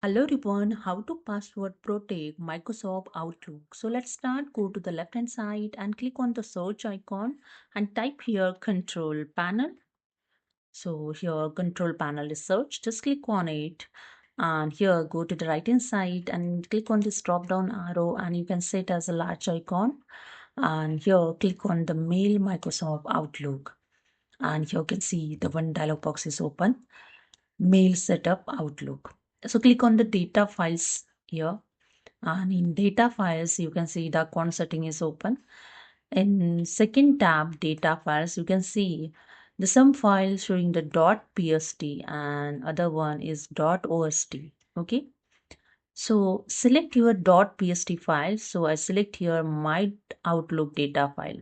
Hello everyone, how to password protect Microsoft Outlook. So let's start. Go to the left hand side and click on the search icon and type here control panel. So here control panel is search. Just click on it and here go to the right hand side and click on this drop down arrow and you can set as a large icon. And here click on the mail Microsoft Outlook. And here you can see the one dialog box is open. Mail setup Outlook. So click on the data files here, and in data files you can see the account setting is open. In second tab data files you can see the some files showing the .pst and other one is .ost. Okay, so select your .pst file. So I select here my Outlook data file.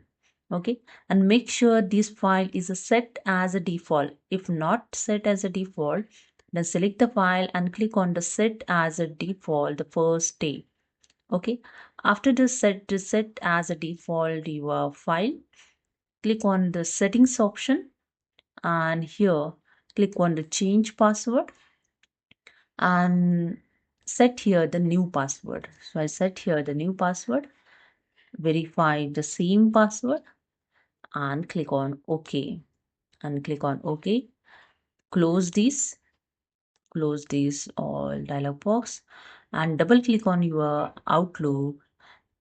Okay, and make sure this file is set as a default. If not set as a default, then select the file and click on the set as a default the first day. Okay, after the set as a default your file, click on the settings option and here click on the change password and set here the new password. So I set here the new password, verify the same password and click on OK and click on OK. Close this all dialog box and double click on your Outlook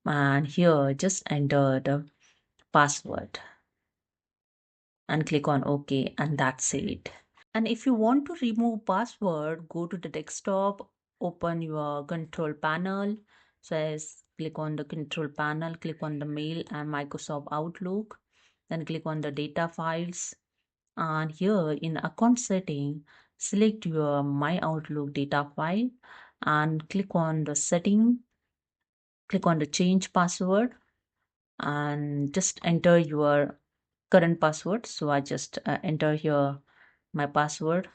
and here just enter the password and click on OK and that's it. And if you want to remove password, go to the desktop, open your control panel. So as click on the control panel, click on the mail and Microsoft Outlook, then click on the data files. And here in account setting, select your My Outlook data file and click on the setting, click on the change password and just enter your current password. So I just enter here my password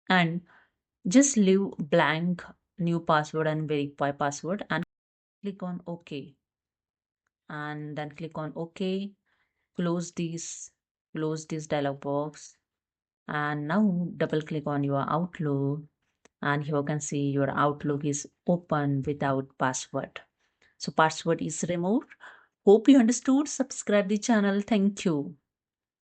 and just leave blank new password and verify password and click on OK and then click on OK. Close this dialog box and now double click on your Outlook and here you can see your Outlook is open without password. So password is removed. Hope you understood. Subscribe the channel. Thank you.